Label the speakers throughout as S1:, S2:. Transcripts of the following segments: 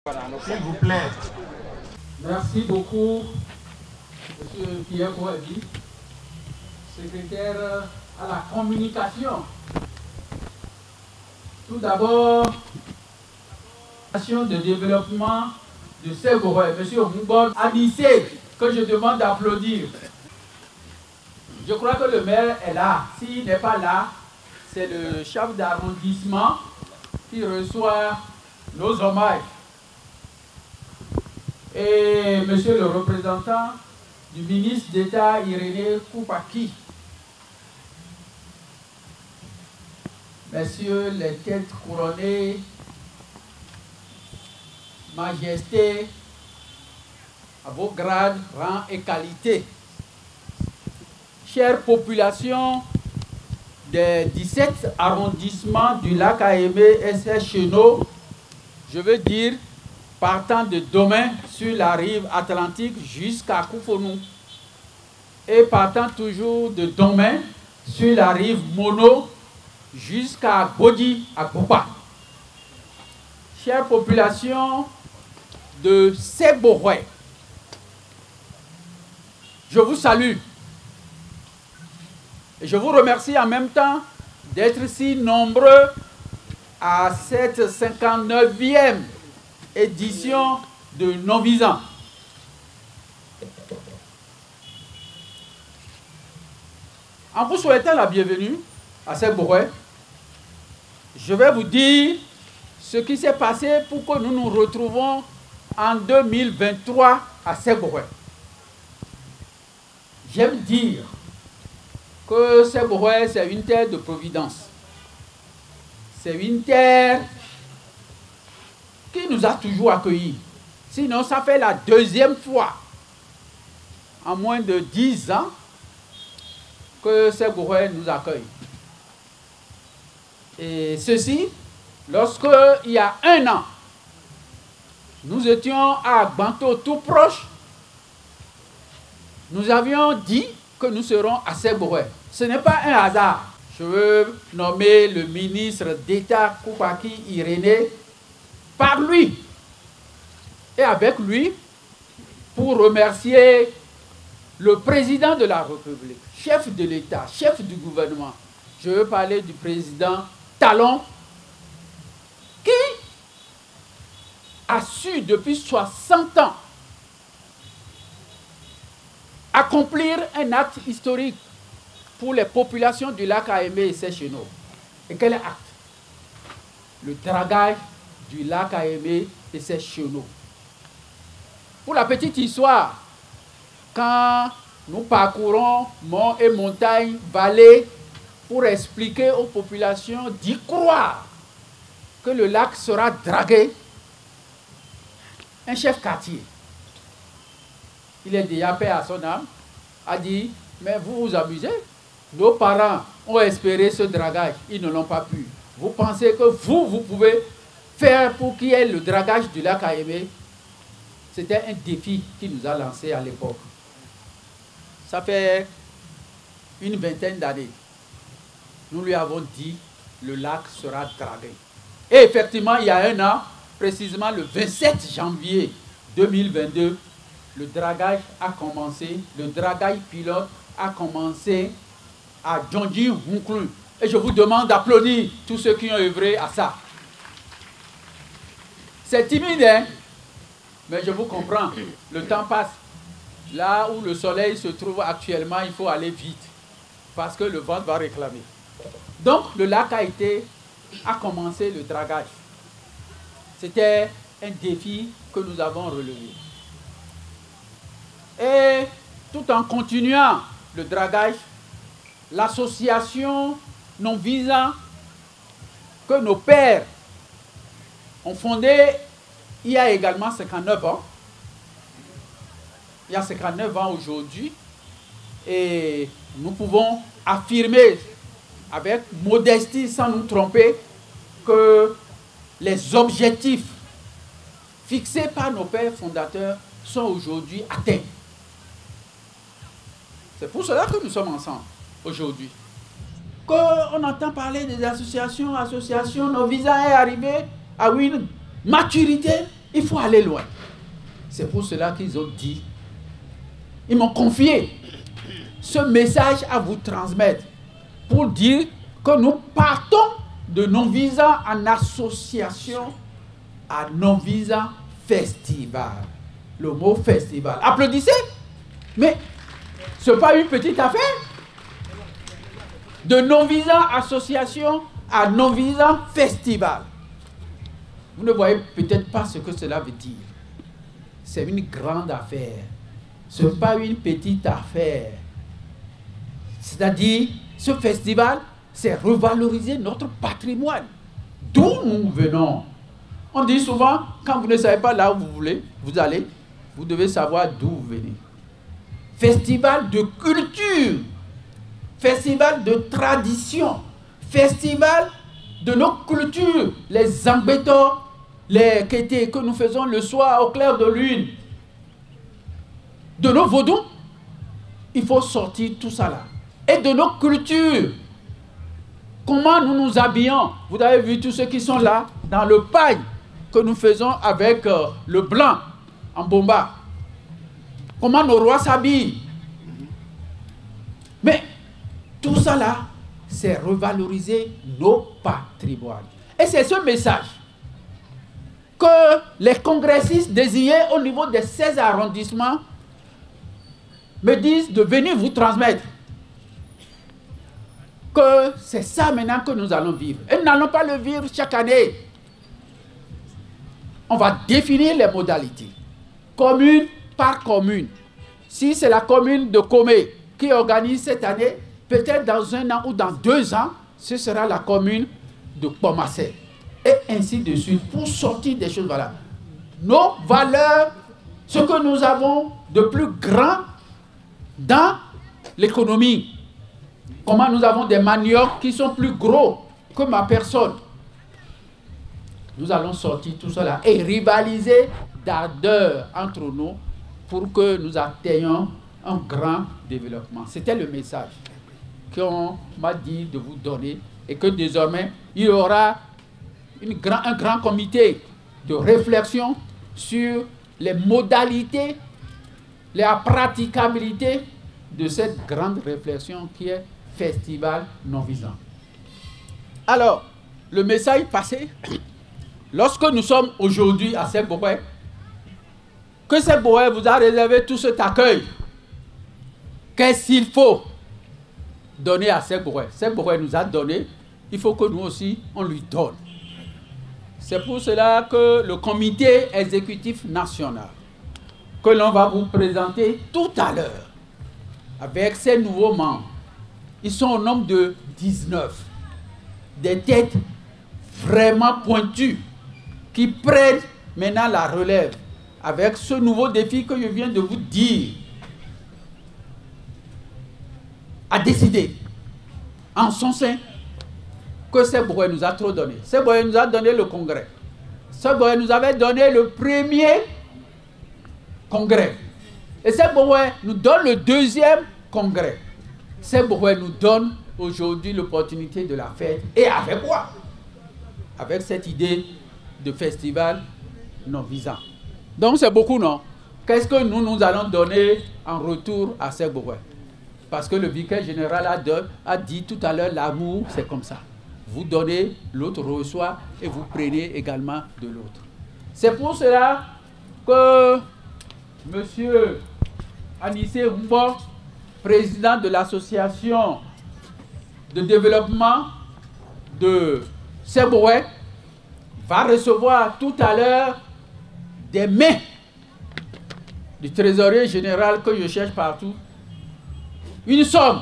S1: S'il vous plaît.
S2: Merci beaucoup, M. Pierre Kouadi, secrétaire à la communication. Tout d'abord, de développement de Ségoré, M. Mbon Anissé, que je demande d'applaudir. Je crois que le maire est là. S'il n'est pas là, c'est le chef d'arrondissement qui reçoit nos hommages. Et monsieur le représentant du ministre d'État Irénée Koupaki, messieurs les têtes couronnées, majesté, à vos grades, rangs et qualités, chère population des 17 arrondissements du lac Aémé SS Chenot, je veux dire, partant de Domain sur la rive atlantique jusqu'à Koufonou et partant toujours de Domain sur la rive Mono jusqu'à Godi à Koupa. Chère population de Ségoré, je vous salue et je vous remercie en même temps d'être si nombreux à cette 59e édition de Novisan. En vous souhaitant la bienvenue à Ségoré, je vais vous dire ce qui s'est passé pour que nous nous retrouvons en 2023 à Ségoré. J'aime dire que Ségoré, c'est une terre de providence. C'est une terre qui nous a toujours accueillis. Sinon, ça fait la deuxième fois en moins de 10 ans que Ségoré nous accueille. Et ceci, lorsque il y a un an, nous étions à Banto tout proche, nous avions dit que nous serons à Ségoré. Ce n'est pas un hasard. Je veux nommer le ministre d'État Koupaki Irénée par lui et avec lui pour remercier le président de la République, chef de l'État, chef du gouvernement. Je veux parler du président Talon qui a su depuis 60 ans accomplir un acte historique pour les populations du lac Aémé et ses chenaux. Et quel acte? Le dragage du lac Aémé et ses chenaux. Pour la petite histoire, quand nous parcourons monts et montagnes, vallées, pour expliquer aux populations d'y croire que le lac sera dragué, un chef quartier, il est déjà paix à son âme, a dit, mais vous vous amusez, nos parents ont espéré ce dragage, ils ne l'ont pas pu. Vous pensez que vous pouvez faire pour qu'il y ait le dragage du lac Aémé? C'était un défi qu'il nous a lancé à l'époque. Ça fait une vingtaine d'années. Nous lui avons dit, le lac sera dragué. Et effectivement, il y a un an, précisément le 27 janvier 2022, le dragage a commencé, le dragage pilote a commencé à Djondji Hunklu. Et je vous demande d'applaudir tous ceux qui ont œuvré à ça. C'est timide, hein? Mais je vous comprends, le temps passe. Là où le soleil se trouve actuellement, il faut aller vite, parce que le vent va réclamer. Donc le lac a commencé le dragage. C'était un défi que nous avons relevé. Et tout en continuant le dragage, l'association non visant que nos pères ont fondée il y a également 59 ans. Il y a 59 ans aujourd'hui. Et nous pouvons affirmer avec modestie, sans nous tromper, que les objectifs fixés par nos pères fondateurs sont aujourd'hui atteints. C'est pour cela que nous sommes ensemble aujourd'hui. Qu'on entend parler des associations, Novisan est arrivé à une maturité Il faut aller loin. C'est pour cela qu'ils ont dit, ils m'ont confié ce message à vous transmettre pour dire que nous partons de non-visant en association à non-visant festival. Le mot festival. Applaudissez. Mais ce n'est pas une petite affaire. De non-visant association à non-visant festival. Vous ne voyez peut-être pas ce que cela veut dire. C'est une grande affaire. Ce n'est pas une petite affaire. C'est-à-dire, ce festival, c'est revaloriser notre patrimoine. D'où nous venons. On dit souvent, quand vous ne savez pas là où vous allez, vous devez savoir d'où vous venez. Festival de culture, festival de tradition, festival de nos cultures, les embêtants, les kétés que nous faisons le soir au clair de lune, de nos vaudous, il faut sortir tout ça là. Et de nos cultures, comment nous nous habillons. Vous avez vu tous ceux qui sont là, dans le paille que nous faisons avec le blanc en bomba. Comment nos rois s'habillent. Mais tout ça là, c'est revaloriser nos patrimoines. Et c'est ce message que les congressistes désignés au niveau des 16 arrondissements me disent de venir vous transmettre. Que c'est ça maintenant que nous allons vivre. Et nous n'allons pas le vivre chaque année. On va définir les modalités. Commune par commune. Si c'est la commune de Comé qui organise cette année, peut-être dans 1 an ou dans 2 ans, ce sera la commune de Pomassé. Et ainsi de suite, pour sortir des choses, voilà. Nos valeurs, ce que nous avons de plus grand dans l'économie. Comment nous avons des maniocs qui sont plus gros que ma personne. Nous allons sortir tout cela et rivaliser d'ardeur entre nous pour que nous atteignions un grand développement. C'était le message qu'on m'a dit de vous donner et que désormais, il y aura un grand comité de réflexion sur les modalités, la praticabilité de cette grande réflexion qui est festival non-visant. Alors, le message passé, lorsque nous sommes aujourd'hui à Seck-Bourguin, que Seck-Bourguin vous a réservé tout cet accueil, qu'est-ce qu'il faut donner à Seck-Bourguin? Seck-Bourguin nous a donné, il faut que nous aussi, on lui donne. C'est pour cela que le comité exécutif national, que l'on va vous présenter tout à l'heure, avec ces nouveaux membres, ils sont au nombre de 19. Des têtes vraiment pointues qui prennent maintenant la relève avec ce nouveau défi que je viens de vous dire. À décider en son sein que Seck-Bourguin nous a trop donné. Seck-Bourguin nous a donné le congrès. Seck-Bourguin nous avait donné le premier congrès. Et Seck-Bourguin nous donne le deuxième congrès. Seck-Bourguin nous donne aujourd'hui l'opportunité de la fête. Et avec quoi? Avec cette idée de festival non-visant. Donc c'est beaucoup, non? Qu'est-ce que nous allons donner en retour à Seck-Bourguin? Parce que le vicaire général a dit tout à l'heure, l'amour, c'est comme ça. Vous donnez, l'autre reçoit et vous prenez également de l'autre. C'est pour cela que M. Anissé Humbo, président de l'association de développement de Seck-Bourguin, va recevoir tout à l'heure des mains du trésorier général que je cherche partout. Une somme,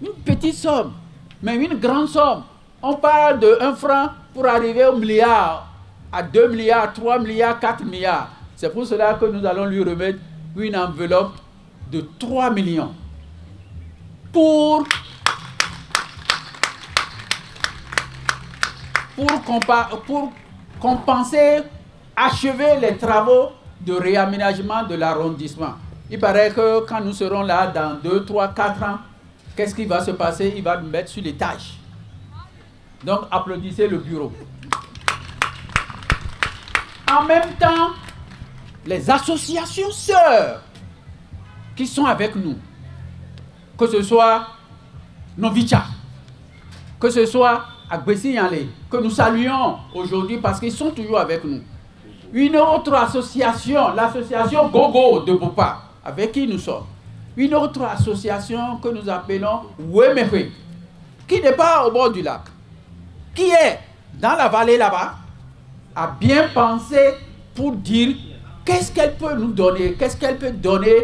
S2: une petite somme, mais une grande somme. On parle de 1 franc pour arriver au milliard, à 2 milliards, 3 milliards, 4 milliards. C'est pour cela que nous allons lui remettre une enveloppe de 3 millions pour compenser, achever les travaux de réaménagement de l'arrondissement. Il paraît que quand nous serons là dans 2, 3, 4 ans, qu'est-ce qui va se passer? Il va nous mettre sur les tâches. Donc applaudissez le bureau. En même temps, les associations sœurs qui sont avec nous, que ce soit Novicha, que ce soit Agbessi Yanlé, que nous saluons aujourd'hui parce qu'ils sont toujours avec nous. Une autre association, l'association Gogo de Bopa, avec qui nous sommes. Une autre association que nous appelons Wemewe, qui n'est pas au bord du lac, qui est dans la vallée là-bas, a bien pensé pour dire qu'est-ce qu'elle peut nous donner, qu'est-ce qu'elle peut donner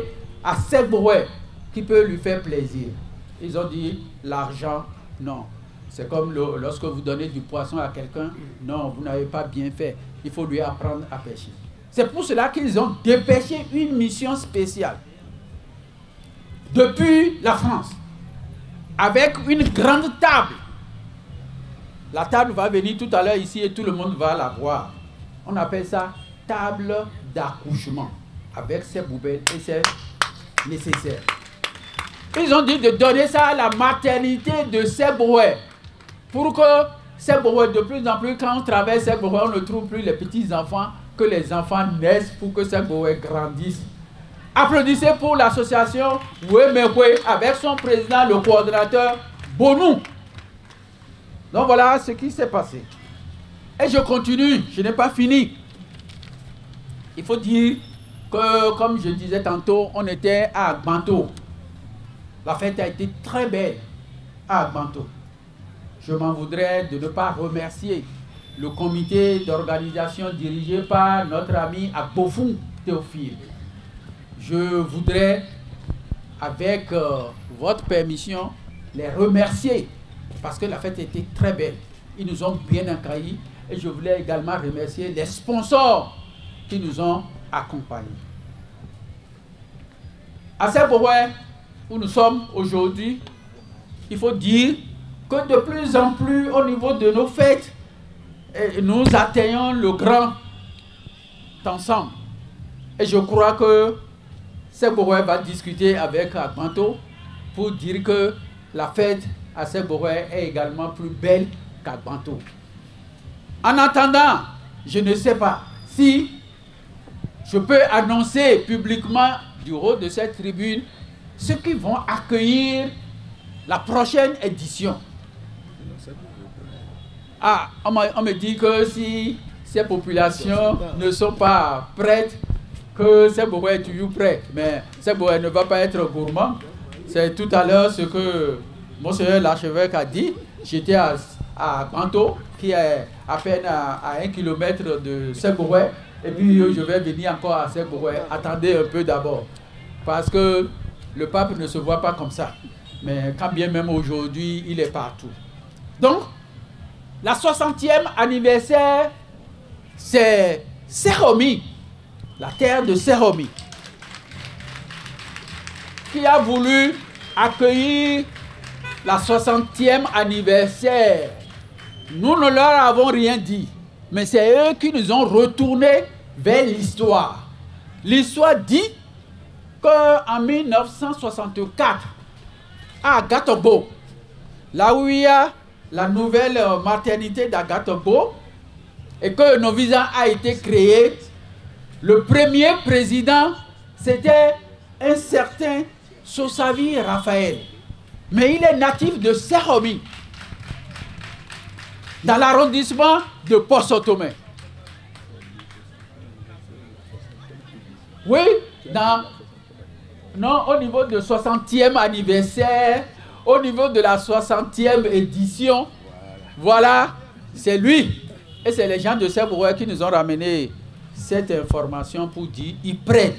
S2: à Segboué qui peut lui faire plaisir. Ils ont dit l'argent, non. C'est comme lorsque vous donnez du poisson à quelqu'un, non, vous n'avez pas bien fait. Il faut lui apprendre à pêcher. C'est pour cela qu'ils ont dépêché une mission spéciale depuis la France, avec une grande table. La table va venir tout à l'heure ici et tout le monde va la voir. On appelle ça table d'accouchement, avec ses poubelles et ses nécessaires. Ils ont dit de donner ça à la maternité de Segboué, pour que Segboué, de plus en plus, quand on traverse Segboué, on ne trouve plus les petits-enfants, que les enfants naissent pour que Segboué grandisse. Applaudissez pour l'association Wemewe avec son président, le coordinateur Bonou. Donc voilà ce qui s'est passé. Et je continue, je n'ai pas fini. Il faut dire que, comme je disais tantôt, on était à Agbanto. La fête a été très belle à Agbanto. Je m'en voudrais de ne pas remercier le comité d'organisation dirigé par notre ami Agbofou Théophile. Je voudrais, avec votre permission, les remercier parce que la fête était très belle. Ils nous ont bien accueillis et je voulais également remercier les sponsors qui nous ont accompagnés. À Segboué, où nous sommes aujourd'hui, il faut dire que de plus en plus au niveau de nos fêtes, nous atteignons le grand ensemble. Et je crois que Segboué va discuter avec Agbanto pour dire que la fête à Segboué est également plus belle qu'Agbanto. En attendant, je ne sais pas si je peux annoncer publiquement du haut de cette tribune ceux qui vont accueillir la prochaine édition. Ah, on me dit que si ces populations ne sont pas prêtes, que Segboué est toujours prêt. Mais Segboué ne va pas être gourmand. C'est tout à l'heure ce que Monseigneur l'archevêque a dit. J'étais à Agbanto, qui est à peine à 1 kilomètre de Segboué. Et puis je vais venir encore à Segboué. Attendez un peu d'abord. Parce que le pape ne se voit pas comme ça. Mais quand bien même aujourd'hui, il est partout. Donc, la 60e anniversaire, c'est Seromi, la terre de Seromi, qui a voulu accueillir la 60e anniversaire. Nous ne leur avons rien dit, mais c'est eux qui nous ont retournés vers l'histoire. L'histoire dit qu'en 1964, à Agatobo, là où il y a la nouvelle maternité d'Agatobo, et que Novisa a été créé, le premier président, c'était un certain Sosavi Raphaël. Mais il est natif de Seromi, dans l'arrondissement de Port-Sautomé. Oui, non, au niveau de 60e anniversaire, au niveau de la 60e édition, voilà, c'est lui. Et c'est les gens de Segboué qui nous ont ramené cette information pour dire ils prennent.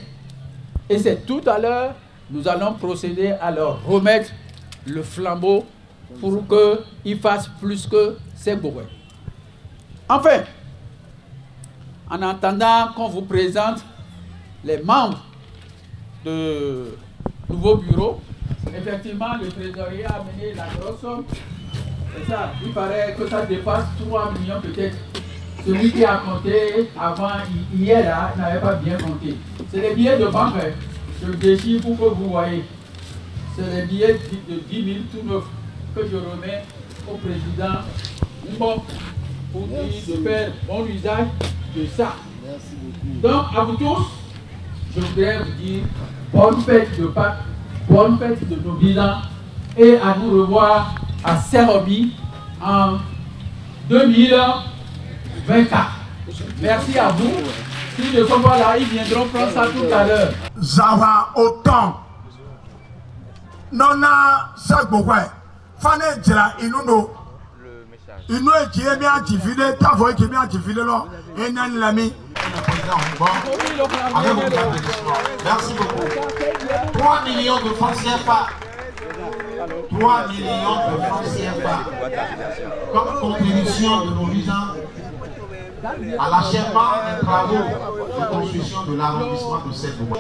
S2: Et c'est tout à l'heure, nous allons procéder à leur remettre le flambeau pour qu'ils fassent plus que Segboué. Enfin, en attendant qu'on vous présente les membres du nouveau bureau, effectivement, le trésorier a amené la grosse somme. Et ça, il paraît que ça dépasse 3 millions peut-être. Celui qui a compté avant, hier, là, n'avait pas bien compté. C'est les billets de banque. Je le déchire pour que vous voyez. C'est les billets de 10 000 tout neufs que je remets au président Mbok pour dire de faire bon usage de ça. Donc, à vous tous, je voudrais vous dire bonne fête de Pâques, bonne fête de Nouvel An et à nous revoir à Saint-Romy en 2024. Merci à vous. S'ils ne sont pas là, ils viendront prendre ça tout à l'heure.
S1: Java autant. Nona Sagbokway. Fane Jira Inuno. Inu qui est bien activé, ta voix qui est bien activé là. Et nan l'ami.
S3: Merci beaucoup. 3 millions de francs CFA. 3 millions de francs CFA. Comme contribution de nos visants à l'achèvement des travaux de construction de l'arrondissement de Seine-Bois.